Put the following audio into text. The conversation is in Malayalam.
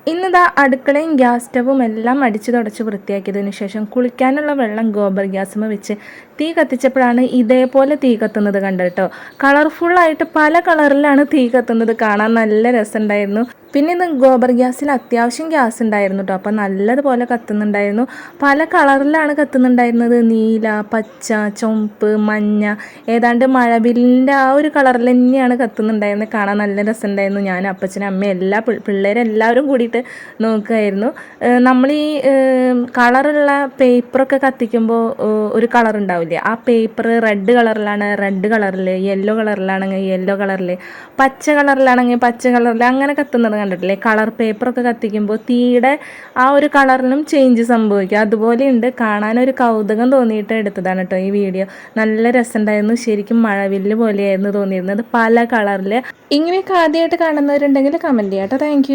ഇന്നിതാ അടുക്കളയും ഗ്യാസ് സ്റ്റവും എല്ലാം അടിച്ച് തുടച്ച് വൃത്തിയാക്കിയതിന് ശേഷം കുളിക്കാനുള്ള വെള്ളം ഗോബർ ഗ്യാസുമ്മ വെച്ച് തീ കത്തിച്ചപ്പോഴാണ് ഇതേപോലെ തീ കത്തുന്നത് കണ്ടിട്ടോ. കളർഫുള്ളായിട്ട് പല കളറിലാണ് തീ കത്തുന്നത്, കാണാൻ നല്ല രസമുണ്ടായിരുന്നു. പിന്നെ ഇന്ന് ഗോബർ ഗ്യാസിൽ അത്യാവശ്യം ഗ്യാസ് ഉണ്ടായിരുന്നു കേട്ടോ. അപ്പം നല്ലതുപോലെ കത്തുന്നുണ്ടായിരുന്നു. പല കളറിലാണ് കത്തുന്നുണ്ടായിരുന്നത്. നീല, പച്ച, ചുവപ്പ്, മഞ്ഞ, ഏതാണ്ട് മഴവില്ലിൻ്റെ ആ ഒരു കളറിൽ തന്നെയാണ് കത്തുന്നുണ്ടായിരുന്നത്. കാണാൻ നല്ല രസമുണ്ടായിരുന്നു. ഞാൻ അപ്പച്ചനും അമ്മയും എല്ലാ പിള്ളേരെല്ലാവരും കൂടിയിട്ട് നോക്കുമായിരുന്നു. നമ്മൾ ഈ കളറുള്ള പേപ്പറൊക്കെ കത്തിക്കുമ്പോൾ ഒരു കളർ ഉണ്ടാവില്ലേ, ആ പേപ്പർ റെഡ് കളറിലാണ് റെഡ് കളറിൽ, യെല്ലോ കളറിലാണെങ്കിൽ യെല്ലോ കളറിൽ, പച്ച കളറിലാണെങ്കിൽ പച്ച കളറിൽ അങ്ങനെ കത്തുന്നത് കണ്ടിട്ടില്ലേ. കളർ പേപ്പറൊക്കെ കത്തിക്കുമ്പോൾ തീയുടെ ആ ഒരു കളറിനും ചേഞ്ച് സംഭവിക്കും. അതുപോലെയുണ്ട്. കാണാനൊരു കൗതുകം തോന്നിയിട്ട് എടുത്തതാണ് കേട്ടോ ഈ വീഡിയോ. നല്ല രസമുണ്ടായിരുന്നു. ശരിക്കും മഴവില്ല് പോലെയായിരുന്നു തോന്നിയിരുന്നത്, പല കളറിൽ. ഇങ്ങനെയൊക്കെ ആദ്യമായിട്ട് കാണുന്നവരുണ്ടെങ്കിൽ കമൻറ്റ് ചെയ്യാം കേട്ടോ. താങ്ക്